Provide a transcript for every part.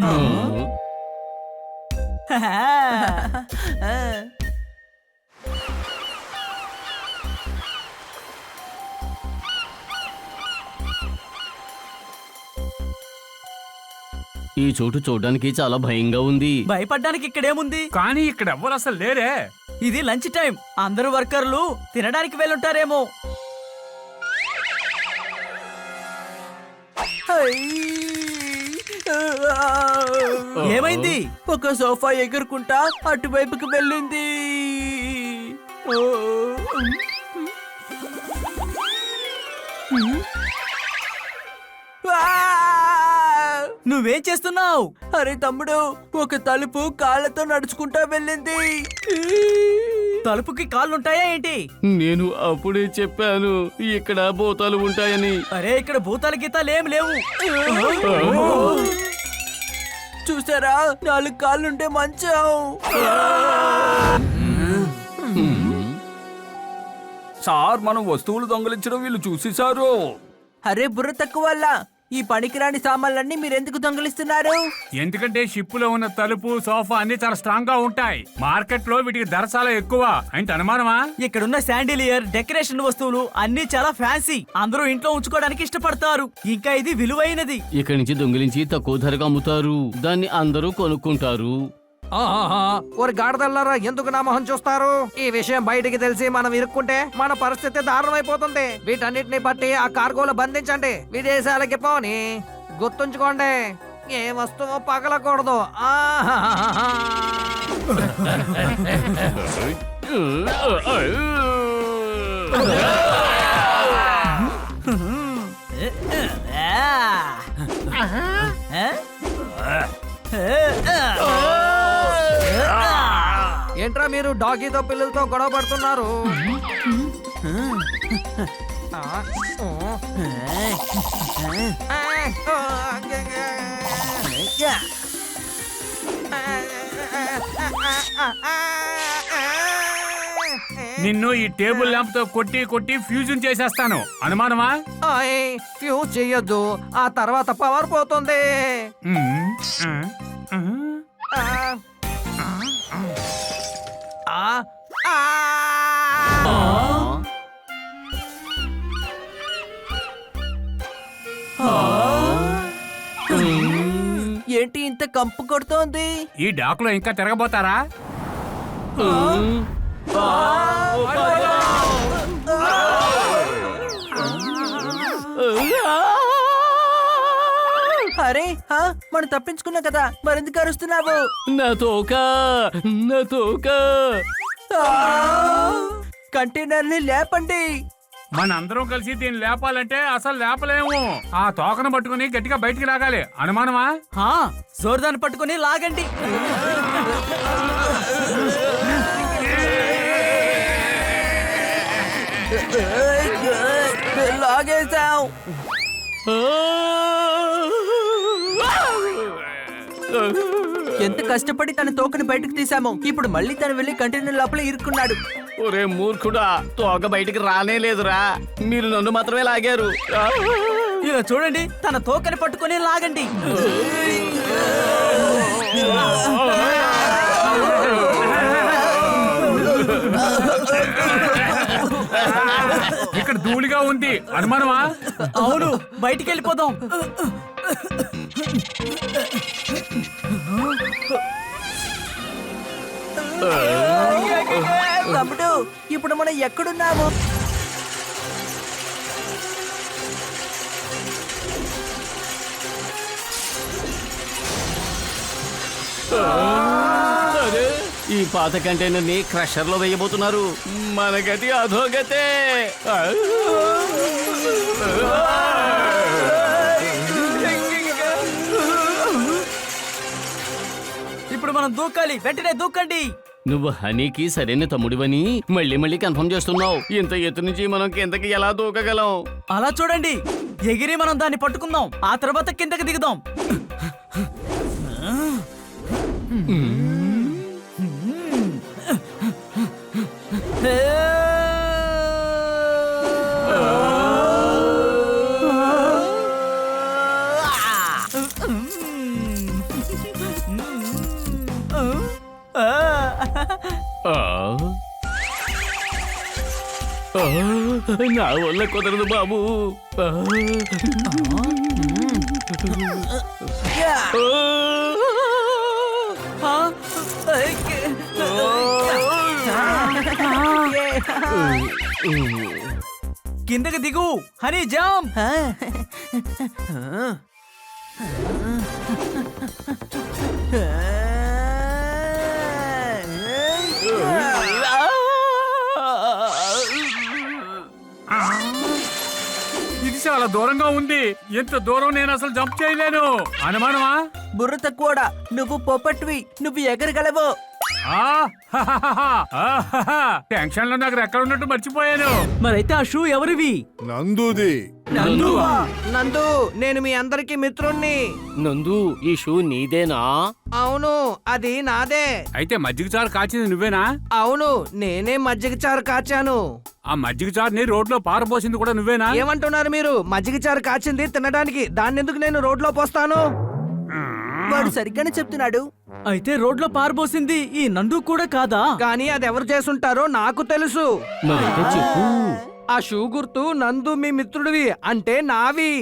ఈ చోటు చూడడానికి చాలా భయంగా ఉంది. భయపడ్డానికి ఇక్కడేముంది? కానీ ఇక్కడ ఎవ్వరు అసలు లేరే. ఇది లంచ్ టైం, అందరూ వర్కర్లు తినడానికి వెళ్ళుంటారేమో. ఏమైంది? ఒక సోఫా ఎగురుకుంటా అటువైపుకి వెళ్ళింది. నువ్వేం చేస్తున్నావు? అరే తమ్ముడు, ఒక తలుపు కాళ్ళతో నడుచుకుంటా వెళ్ళింది. తలుపుకి కాళ్ళుంటాయా ఏంటి? నేను అప్పుడే చెప్పాను ఇక్కడ భూతాలు ఉంటాయని. అరే ఇక్కడ భూతాల గీతాలు ఏం లేవు. చూసారా, 4 కాళ్ళుంటే మంచం. సార్, మనం వస్తువులు దొంగలించడం వీళ్ళు చూసేశారు. అరే బుర్ర తక్కువ వల్ల ఈ పనికిరాని సామాన్లన్నీ మీరెందుకు దొంగలిస్తున్నారు? ఎందుకంటే షిప్ లో ఉన్న తలుపు, సోఫా అన్ని చాలా స్ట్రాంగ్ గా ఉంటాయి. మార్కెట్ లో వీటికి ధర చాలా ఎక్కువ. అంటే అనుమానమా? ఇక్కడున్న శాండిలియర్, డెకరేషన్ వస్తువులు అన్ని చాలా ఫ్యాన్సీ. అందరూ ఇంట్లో ఉంచుకోవడానికి ఇష్టపడతారు. ఇంకా ఇది విలువైనది. ఇక్కడి నుంచి దొంగిలించి తక్కువ ధరకు అమ్ముతారు. దాన్ని అందరూ కొనుక్కుంటారు. ఓరి గాడిదల్లారా, ఎందుకు నా మొహం చూస్తారు? ఈ విషయం బయటికి తెలిసి మనం ఇరుక్కుంటే మన పరిస్థితి దారుణమైపోతుంది. వీటన్నిటిని బట్టి ఆ కార్గోలు బంధించండి, విదేశాలకి పోని. గుర్తుంచుకోండి, ఏ వస్తువు పగలకూడదు. ఏంట్రా మీరు డాగీతో పిల్లలతో గొడవ పడుతున్నారు? నిన్ను ఈ టేబుల్ ల్యాంప్ తో కొట్టి కొట్టి ఫ్యూజన్ చేసేస్తాను. అనుమానమా? ఫ్యూజ్ చెయ్యొద్దు, ఆ తర్వాత పవర్ పోతుంది. ఏంటి ఇంత కంపు కొడుతోంది? ఈ డాకులో ఇంకా తిరగబోతారా? అరే మనం తప్పించుకున్నాం కదా, మరెందుకు అరుస్తున్నావు? నా తోక, నా తోక. కంటైనర్ని లేపండి. మనందరం కలిసి దీన్ని లేపాలంటే అసలు లేపలేము. ఆ తోకను పట్టుకుని గట్టిగా బయటికి లాగాలి. అనుమానమా? జోర్దాన్ని పట్టుకుని లాగండి. లాగేశాం. ఎంత కష్టపడి తన తోకని బయటకు తీసామో, ఇప్పుడు మళ్ళీ తను వెళ్ళి కంటైనర్ లోపల ఇరుక్కున్నాడు. ఒరే మూర్ఖుడా, తోక బయటికి రానే లేదురా. మీరు నన్ను మాత్రమే లాగారు. ఇలా చూడండి, తన తోకని పట్టుకుని లాగండి. ఇక్కడ ధూళిగా ఉంది. అనుమానమా? అవును, బయటికి వెళ్ళిపోదాం. తమ్ముడు, ఇప్పుడు మనం ఎక్కడున్నాము? ఈ పాత కంటైనర్ ని క్రషర్ లో వేయబోతున్నారు. మన గతి అధోగతే. ఇప్పుడు మనం దూకాలి, వెంటనే దూకండి. నువ్వు హనీకి సరైన తమ్ముడివని మళ్ళీ మళ్ళీ కన్ఫర్మ్ చేస్తున్నావు. ఇంత ఎత్తు నుంచి మనం కిందకి ఎలా దూకగలం? అలా చూడండి, ఎగిరి మనం దాన్ని పట్టుకుందాం, ఆ తర్వాత కిందకి దిగుదాం. నా వల్ల కుదరదు బాబు. కిందకి దిగు హనీ జామ్. ఇది చాలా దూరంగా ఉంది. ఎంత దూరం నేను అసలు జంప్ చేయలేను. అనుమానమా? బుర్ర తక్కువడా, నువ్వు పొప్పట్వి, నువ్వు ఎగరగలవు. టెన్షన్ లో నాకు ఎక్కడ ఉన్నట్టు మర్చిపోయాను. మరైతే ఆ షూ ఎవరివి? నందుది. నందు, నేను మీ అందరికి మిత్రుణ్ణి. నందు, ఈ షూ నీదేనా? అవును, అది నాదే. అయితే మజ్జిగ చారు కాచింది నువ్వేనా? అవును, నేనే మజ్జిగ చారు కాచాను. ఆ మజ్జిగ చారుని రోడ్లో పారబోసింది కూడా నువ్వేనా? ఏమంటున్నారు మీరు? మజ్జిగ చారు కాచింది తినడానికి, దాన్ని ఎందుకు నేను రోడ్లో పోస్తాను? వాడు సరిగ్గానే చెప్తున్నాడు. అయితే రోడ్లో పారబోసింది ఈ నందు కూడా కాదా? కానీ అది ఎవరు చేసుంటారో నాకు తెలుసు. మరైతే చెప్పు. ఆ షూ గుర్తు నందు మీ మిత్రుడివి, అంటే నావి.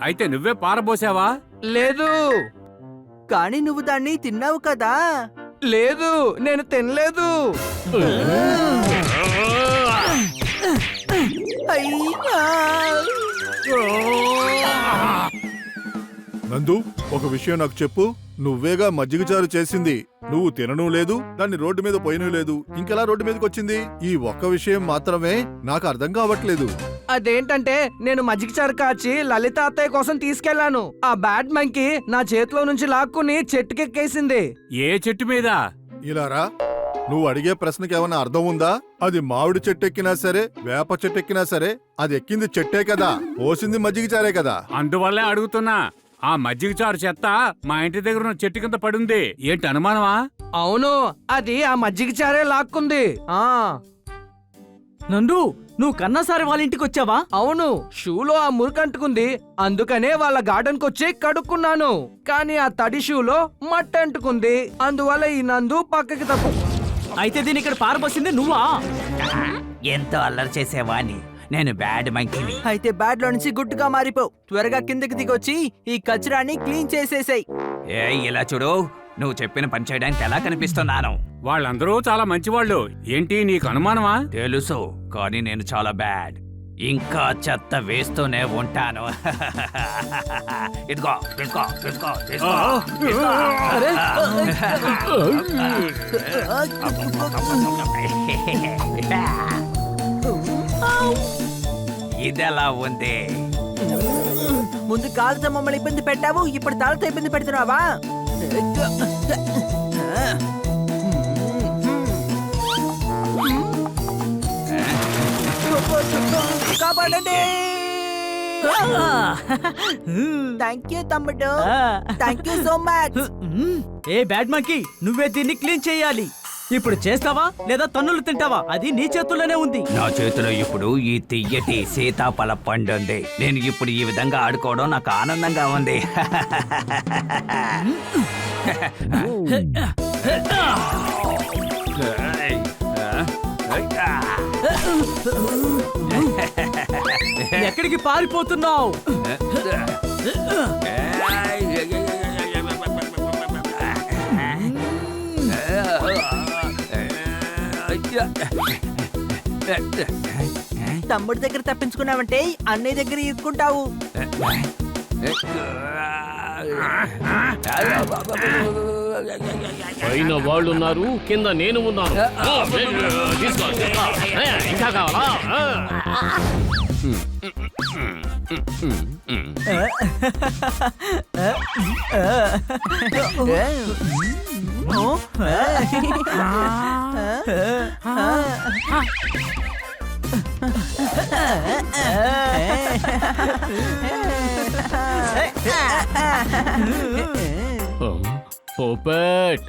అయితే నువ్వే పారబోసావా? లేదు కానీ నువ్వు దాన్ని తిన్నావు కదా. లేదు, నేను తినలేదు. అయ్యా! నందు, ఒక విషయం నాకు చెప్పు. నువ్వేగా మజ్జిగ చారు చేసింది. నువ్వు తినను లేదు, దాన్ని రోడ్డు మీద పోయినూ లేదు. ఇంకెలా రోడ్డు మీదకి వచ్చింది? ఈ ఒక్క విషయం మాత్రమే నాకు అర్థం కావట్లేదు. అదేంటంటే నేను మజ్జిగ చారు కాచి లలిత అత్తయ్య కోసం తీసుకెళ్లాను. ఆ బ్యాడ్ మంకీ నా చేతిలో నుంచి లాక్కుని చెట్టుకెక్కేసింది. ఏ చెట్టు మీద? ఇలారా, నువ్వు అడిగే ప్రశ్నకి ఏమైనా అర్థం ఉందా? అది మామిడి చెట్టు ఎక్కినా సరే, వేప చెట్టు ఎక్కినా సరే, అది ఎక్కింది చెట్టే కదా, పోసింది మజ్జిగ చారే కదా. అందువల్లే అడుగుతున్నా. ఆ మజ్జిగ చారు చెత్త మా ఇంటి దగ్గర ఉన్న చెట్టు కింద పడుంది. ఏంటి అనుమానమా? అవును, అది ఆ మజ్జిగ చారే లాక్కుంది. నందు, నువ్వు కన్నాసారి వాళ్ళ ఇంటికి వచ్చావా? అవును, షూలో ఆ మురికంటుకుంది, అందుకనే వాళ్ళ గార్డెన్ కొచ్చి కడుక్కున్నాను. కానీ ఆ తడి షూలో మట్టి అంటుకుంది, అందువల్ల ఈ నందు పక్కకి తప్పు. అయితే దీని ఇక్కడ పారబోసింది నువ్వా? ఎంతో అల్లరి చేసేవాణ్ణి. నేను బ్యాడ్ మంకీని. అయితే బ్యాడ్ లో నుంచి గుట్టుగా మారిపో. త్వరగా కిందకి దిగొచ్చి ఈ కచరాన్ని క్లీన్ చేసేసాయి. ఇలా చూడు, నువ్వు చెప్పిన పని చేయడానికి ఎలా కనిపిస్తున్నాను? వాళ్ళందరూ చాలా మంచివాళ్ళు. ఏంటి నీకు అనుమానమా? తెలుసు, కానీ నేను చాలా బ్యాడ్. ఇంకా చెత్త వేస్తూనే ఉంటాను. ఇదిగో తీసుకో, తీసుకో, తీసుకో, తీసుకో. ఇదెలా ఉంది? ముందు కాలుతో మమ్మల్ని ఇబ్బంది పెట్టావు, ఇప్పుడు తాళతో ఇబ్బంది పెడుతున్నావా? కాపాడండి! థ్యాంక్ యూ తమ్ముడు, thank you so much. A bad monkey, నువ్వే దీన్ని క్లీన్ చేయాలి. ఇప్పుడు చేస్తావా లేదా తన్నులు తింటావా? అది నీ చేతుల్లోనే ఉంది. నా చేతిలో ఇప్పుడు ఈ తియ్యటి సీతాఫల పండు ఉంది. నేను ఇప్పుడు ఈ విధంగా ఆడుకోవడం నాకు ఆనందంగా ఉంది. ఎక్కడికి పారిపోతున్నావు? తమ్ముడి దగ్గర తప్పించుకున్నావంటే అన్నయ్య దగ్గర ఇరుక్కుంటావు. పైన వాళ్ళు ఉన్నారు, కింద నేను ఉన్నాను. తీసుకో, తీసుకో. ఇంకా కావాలా? పోపట్,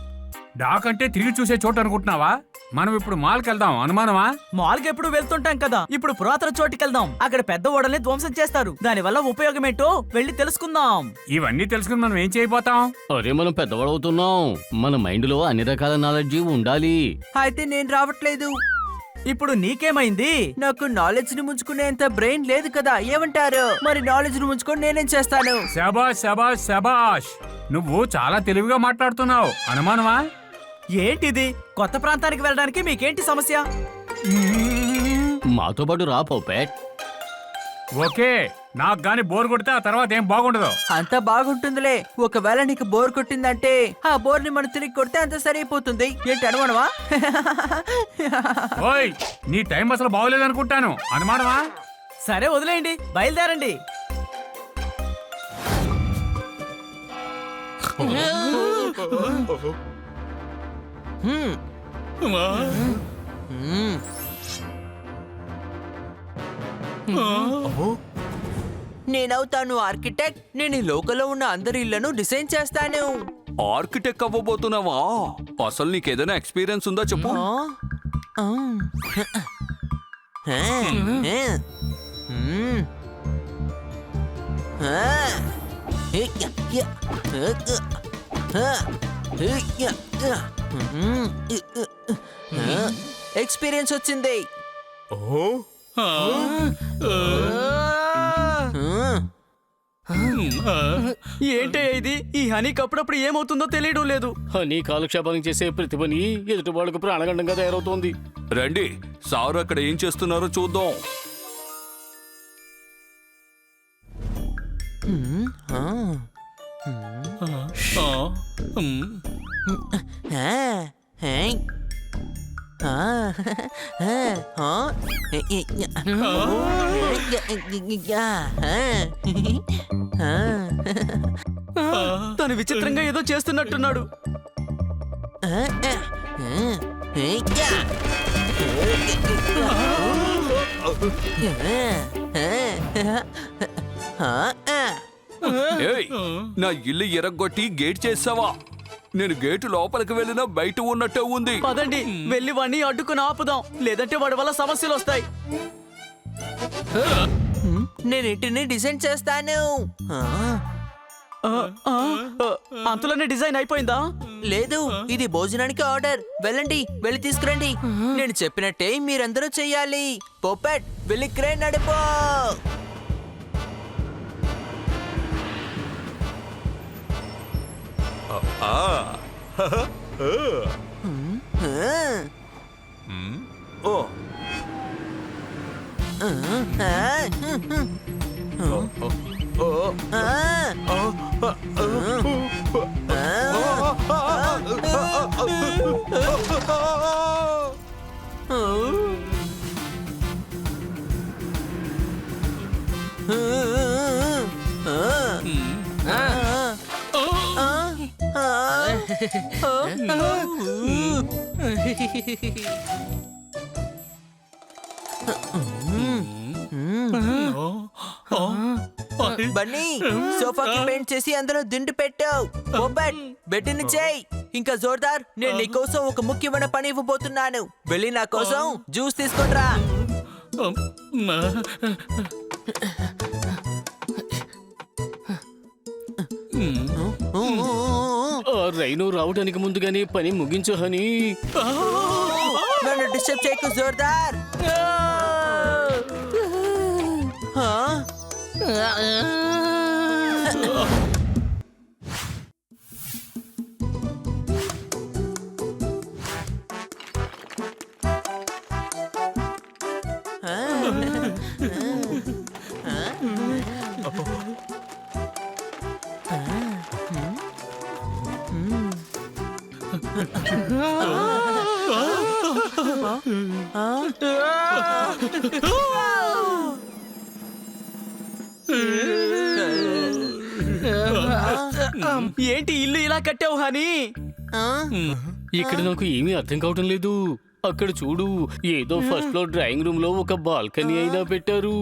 డాకంటే తిరిగి చూసే చోటు అనుకుంటున్నావా? మనం ఇప్పుడు మాల్కి వెళ్దాం. అనుమానమా? మాల్కి ఎప్పుడు వెళ్తుంటాం కదా, ఇప్పుడు పురాతన చోటికి వెళ్దాం. అక్కడ పెద్ద ఓడల్ని ధ్వంసం చేస్తారు. దానివల్ల ఉపయోగం ఏంటో వెళ్ళి తెలుసుకుందాం. ఇవన్నీ తెలుసుకుని మనం ఏం చేయబోతాం? అరే మనం పెద్దవాడవుతున్నాం. మన మైండ్ లో అన్ని రకాల నాలెడ్జి ఉండాలి. అయితే నేను రావట్లేదు. ఇప్పుడు నీకేమైంది? నాకు నాలెడ్జ్ ని ముంచుకునేంత బ్రెయిన్ లేదు కదా, ఏమంటారు? మరి నాలెడ్జ్ ని ముంచుకొని నేనేం చేస్తాను? శబాష్ శబాష్ శబాష్, నువ్వు చాలా తెలివిగా మాట్లాడుతున్నావు. అనుమానమా? ఏంటిది? కొత్త ప్రాంతానికి వెళ్ళడానికి మీకేంటి సమస్య? మాతో పాటు రా పౌపెట్. ఓకే, నాకు గాని బోర్ కొడితే ఆ తర్వాత ఏం బాగుండదు. అంత బాగుంటుందిలే. ఒకవేళ నీకు బోర్ కొట్టిందంటే ఆ బోర్ ని మనం తిరిగి కొడితే అంత సరిపోతుంది. ఏంటి అనుమానమా? ఓయ్, నీ టైం అసలు బాగోలేదనుకుంటాను. అనుమానమా? సరే వదిలేయండి, బయలుదేరండి. నేనవుతాను ఆర్కిటెక్ట్. నేను ఈ లోకల్లో ఉన్న అందరి ఇళ్లను డిజైన్ చేస్తాను. ఆర్కిటెక్ట్ అవ్వబోతున్నావా? అసలు నీకేదైనా ఎక్స్పీరియన్స్ ఉందా చెప్పు. ఎక్స్పీరియన్స్ వచ్చింది. ఏంటే ఇది? ఈ హనీకి అప్పుడప్పుడు ఏమవుతుందో తెలియడం లేదు. హనీ కాలక్షేపానికి చేసే ప్రతి పని ఎదుటి వాళ్ళకు ప్రాణగండంగా తయారవుతోంది. రండి, సారు అక్కడ ఏం చేస్తున్నారో చూద్దాం. తను విచిత్రంగా ఏదో చేస్తున్నట్టున్నాడు. ఏయ్, నా ఇల్లు ఎరగొట్టి గేట్ చేసావా? నేను గేటు లోపలికి వెళ్ళినా బయట ఉన్నట్టే ఉంది. పదండి, వెళ్ళి వాడిని అడ్డుకుని ఆపుదాం, లేదంటే వాడి వల్ల సమస్యలు వస్తాయి. నేను ఇంటిని డిజైన్ చేస్తాను. అంతులోనే డిజైన్ అయిపోయిందా? లేదు, ఇది భోజనానికి ఆర్డర్. వెళ్ళండి, వెళ్ళి తీసుకురండి. నేను చెప్పినట్టే మీరందరూ చెయ్యాలి. పోపెట్, వెళ్ళి క్రేన్ నడుపో. బన్నీ, సోఫాకి పెయింట్ చేసి అందులో దిండు పెట్టావు. బొబ్బట్, బెడ్ని చేయి. ఇంకా జోర్దార్, నేను నీకోసం ఒక ముఖ్యమైన పని ఇవ్వబోతున్నాను. వెళ్ళి నా కోసం జ్యూస్ తీసుకుంట్రా. రైను రావడానికి ముందుగానే పని ముగించు హనీ. నన్ను డిస్టర్బ్ చేయకు జోర్దార్. ఏంటి ఇల్లు ఇలా కట్టావు హనీ? ఇక్కడ నాకు ఏమీ అర్థం కావటం లేదు. అక్కడ చూడు, ఏదో ఫస్ట్ ఫ్లోర్ డ్రాయింగ్ రూమ్ లో ఒక బాల్కనీ అయినా పెట్టారు.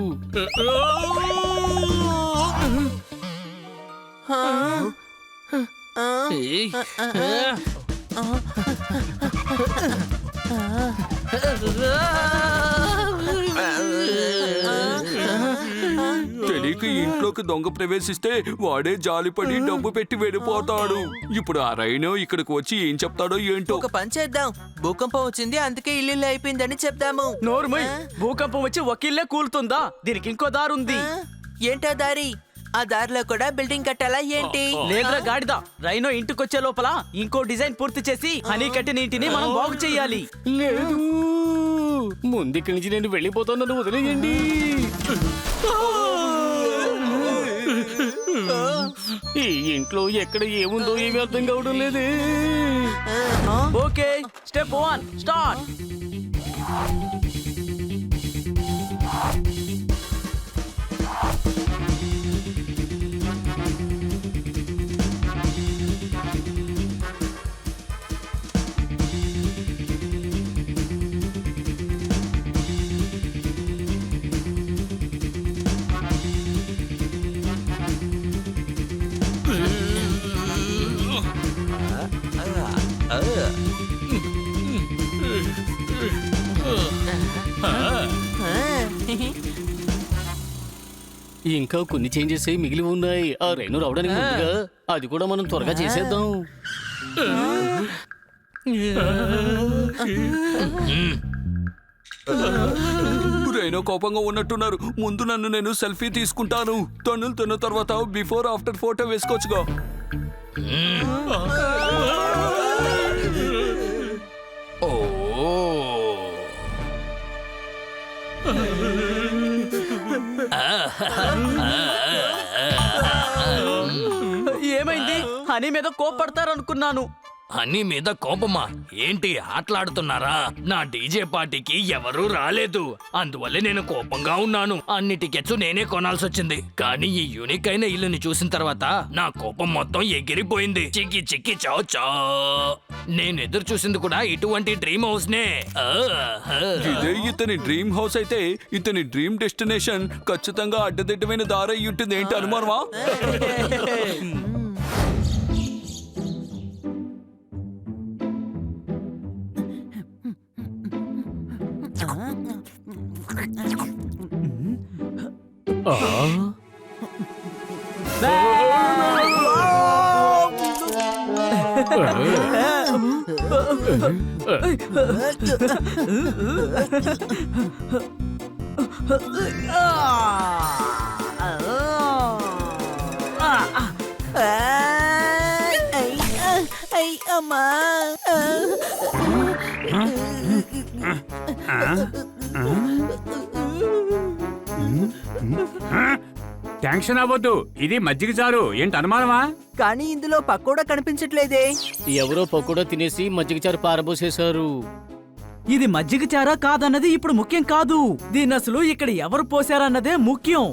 తెలియక ఇంట్లోకి దొంగ ప్రవేశిస్తే వాడే జాలిపడి డబ్బు పెట్టి వెళ్ళిపోతాడు. ఇప్పుడు ఆ రైనో ఇక్కడికి వచ్చి ఏం చెప్తాడో ఏంటో. ఒక పని చేద్దాం, భూకంపం వచ్చింది అందుకే ఇల్లు అయిపోయిందని చెప్దాము. నోర్మయ్, భూకంపం వచ్చి ఒకిల్లే కూలుతుందా? దీనికి ఇంకో దారి ఉంది. ఏంటో దారి? ఆ దారిలో కూడా బిల్డింగ్ కట్టాలా ఏంటి? లేదురా గాడిద, రైనో ఇంటికొచ్చే లోపల ఇంకో డిజైన్ పూర్తి చేసి హనీ కట్టిన ఇంటిని మనం బాగు చెయ్యాలి. లేదు, ముందుక్కడి నుంచి నేను వెళ్ళిపోతాను, వదిలేయండి. ఈ ఇంట్లో ఎక్కడ ఏముందో ఏమీ అర్థం కావడం లేదే. Okay, step 1 start. ఇంకా కొన్ని చేంజెస్ మిగిలి ఉన్నాయి. ఆ రైను రావడానికి ముందుగా అది కూడా మనం త్వరగా చేసేద్దాం. రైనో కోపంగా ఉన్నట్టున్నారు. ముందు నన్ను నేను సెల్ఫీ తీసుకుంటాను. తన్నులు తిన్న తర్వాత బిఫోర్ ఆఫ్టర్ ఫోటో వేసుకోవచ్చుగా. ఏమైంది? హనీ మీద కోపడతారనుకున్నాను. హనీ మీద కోపమా? ఏంటి ఆటలాడుతున్నారా? నా డీజే పార్టీకి ఎవరూ రాలేదు, అందువల్లే నేను కోపంగా ఉన్నాను. అన్ని టికెట్స్ నేనే కొనాల్సి వచ్చింది. కానీ ఈ యూనిక్ అయిన ఇల్లుని చూసిన తర్వాత నా కోపం మొత్తం ఎగిరిపోయింది. చిక్కి చిక్కి చౌ చౌ. నేను ఎదురు చూసింది కూడా ఇటువంటి డ్రీమ్ హౌస్ నే. ఇదే ఇతని డ్రీమ్ హౌస్ అయితే ఇతని డ్రీమ్ డెస్టినేషన్ ఖచ్చితంగా అడ్డదిడ్డమైన దారి అయి ఉంటుంది. ఏంటి అనుమానమా? అమ్మా, టెన్షన్ అవ్వద్దు, ఇది మజ్జిగ చారు. ఏంటి అనుమానమా? కానీ ఇందులో పకోడా కనిపించట్లేదే. ఎవరో పకోడా తినేసి మజ్జిగచారు పారబోసేశారు. ఇది మజ్జిగ చారా కాదన్నది ఇప్పుడు ముఖ్యం కాదు. దీన్ని అసలు ఇక్కడ ఎవరు పోసారన్నదే ముఖ్యం.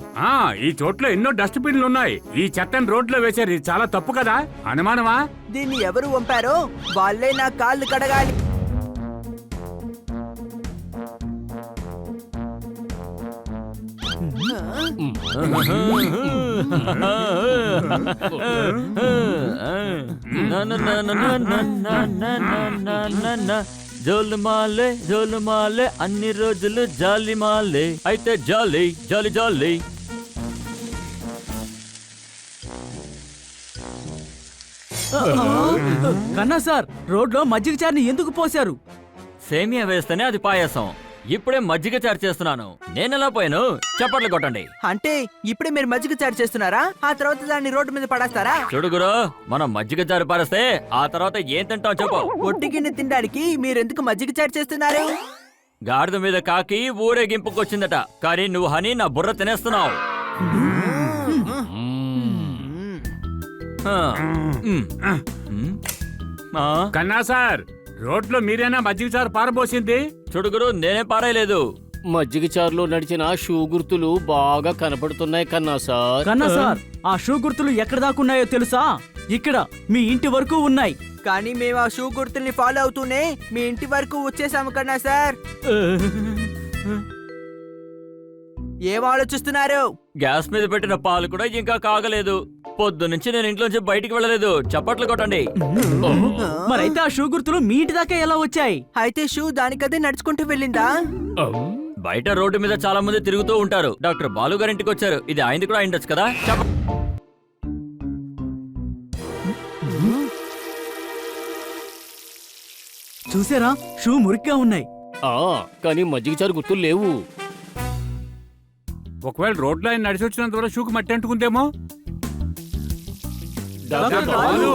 ఈ చోట్ల ఎన్నో డస్ట్ బిన్లు ఉన్నాయి. ఈ చెత్తని రోడ్లో వేశారు. ఇది చాలా తప్పు కదా. అనుమానమా? దీన్ని ఎవరు పంపారో వాళ్ళే నా కాళ్ళు కడగాలి. జోలుమాలే జోలుమాలే అన్ని రోజులు జాలిమాలే. అయితే జాలి జాలి జాలి. కన్నా సార్, రోడ్లో మజ్జిగ చారుని ఎందుకు పోశారు? సేమియా వేస్తేనే అది పాయసం. ఇప్పుడే మజ్జిగ చారు చేస్తున్నాను. నేనెలా పోయాను? చప్పట్లు కొట్టండి. అంటే ఇప్పుడే మీరు మజ్జిగ చారు చేస్తున్నారా? ఆ తర్వాత దాన్ని రోడ్డు మీద పడేస్తారా? చూడుగురు, మనం మజ్జిగ చారు పారేస్తే ఆ తర్వాత ఏం తింటాం చెప్పు. ఒట్టి గిన్నె తినడానికి మీరెందుకు మజ్జిగ చారు చేస్తున్నారు? గాడిద మీద కాకి ఊరేగింపుకొచ్చిందట, కానీ నువ్వు హనీ నా బుర్ర తినేస్తున్నావు. కన్నా సార్, రోడ్లో మీరేనా మజ్జిగ చారు పారబోసింది? చూడుగురు, నేనే పారేయలేదు. మజ్జిగ చారులో నడిచిన షూ గుర్తులు బాగా కనపడుతున్నాయి కన్నా సార్. కన్నా సార్, ఆ షూ గుర్తులు ఎక్కడ దాకున్నాయో తెలుసా? ఇక్కడ మీ ఇంటి వరకు ఉన్నాయి. కానీ మేము ఆ షూ గుర్తుల్ని ఫాలో అవుతూనే మీ ఇంటి వరకు వచ్చేసాము కన్నా సార్. ఏం ఆలోచిస్తున్నారు? గ్యాస్ మీద పెట్టిన పాలు కూడా ఇంకా కాగలేదు. పొద్దు నుంచి నేను ఇంట్లోంచి బయటికి వెళ్ళలేదు. చప్పట్లు కొట్టండి. మరైతే ఆ షూ గుర్తులు మీ ఇంటి దాకా ఎలా వచ్చాయి? అయితే షూ దానికదే నడుచుకుంటూ వెళ్ళిందా? బయట రోడ్డు మీద చాలా మంది తిరుగుతూ ఉంటారు. డాక్టర్ బాలు గారింటికి వచ్చారు. ఇది ఆయనది కూడా అయిండొచ్చు కదా? చూసారా, షూ మురిగ్గా ఉన్నాయి. కానీ మజ్జిగ చారు గుర్తులు లేవు. ఒకవేళ రోడ్లో ఆయన నడిచి వచ్చినంత వరకు షూకి మట్టి అంటుకుందేమో. డాక్టర్ బాలు.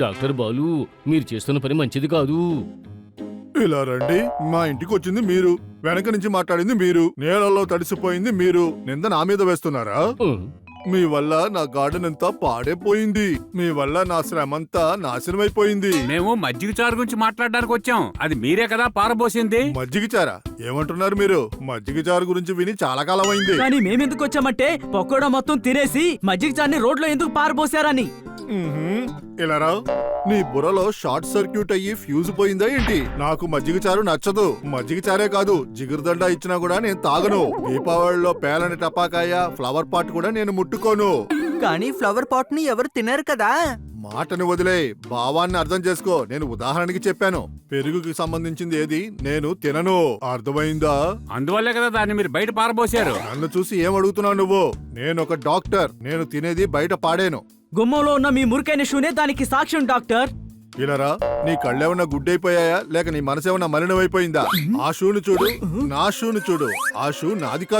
డాక్టర్ బాలు, మీరు చేస్తున్న పని మంచిది కాదు. ఇలా రండి. మా ఇంటికి వచ్చింది మీరు, వెనక నుంచి మాట్లాడింది మీరు, నేలలో తడిసిపోయింది మీరు. నింద నా మీద వేస్తున్నారా? మీ వల్ల నా గార్డెన్ అంతా పాడైపోయింది. మీ వల్ల నా శ్రమంతా నాశనమైపోయింది. మేము మజ్జిగ చారు గురించి మాట్లాడడానికి వచ్చాం. అది మీరే కదా పారబోసింది. మజ్జిగ చారా? ఏమంటున్నారు మీరు? మజ్జిగ చారు గురించి విని చాలా కాలం అయింది. కానీ మేమెందుకు వచ్చామంటే పకోడా మొత్తం తినేసి మజ్జిగ చారుని రోడ్లో ఎందుకు పారబోసారని. ఇలా రావు. నీ బుర్రలో షార్ట్ సర్క్యూట్ అయ్యి ఫ్యూజ్ పోయిందా ఏంటి? నాకు మజ్జిగ చారు నచ్చదు. మజ్జిగ చారే కాదు, జిగురుదండ ఇచ్చినా కూడా నేను తాగను. దీపావళిలో పేలని టపాకాయ, ఫ్లవర్ పాట్ కూడా నేను ముట్టుకోను. కానీ ఫ్లవర్ పాట్ ని ఎవరు తినరు కదా. మాటని వదిలే, భావాన్ని అర్థం చేసుకో. నేను ఉదాహరణకి చెప్పాను. పెరుగుకి సంబంధించింది ఏది నేను తినను. అర్థమైందా? అందువల్లే కదా దాన్ని మీరు బయట పారబోసారు. నన్ను చూసి ఏం అడుగుతున్నావు నువ్వు? నేను ఒక డాక్టర్. నేను తినేది బయట పాడేను. గుమ్మంలో ఉన్న మీ మురికైన షూనే దానికి సాక్ష్యం డాక్టర్. ఇలారా, నీ కళ్ళేమన్నా గుడ్డైపోయాయా లేక నీ మనసేమన్నా మలినమైపోయిందా? ఆ షూను చూడు, నా షూను చూడు. ఆ షూ నాది కాదు.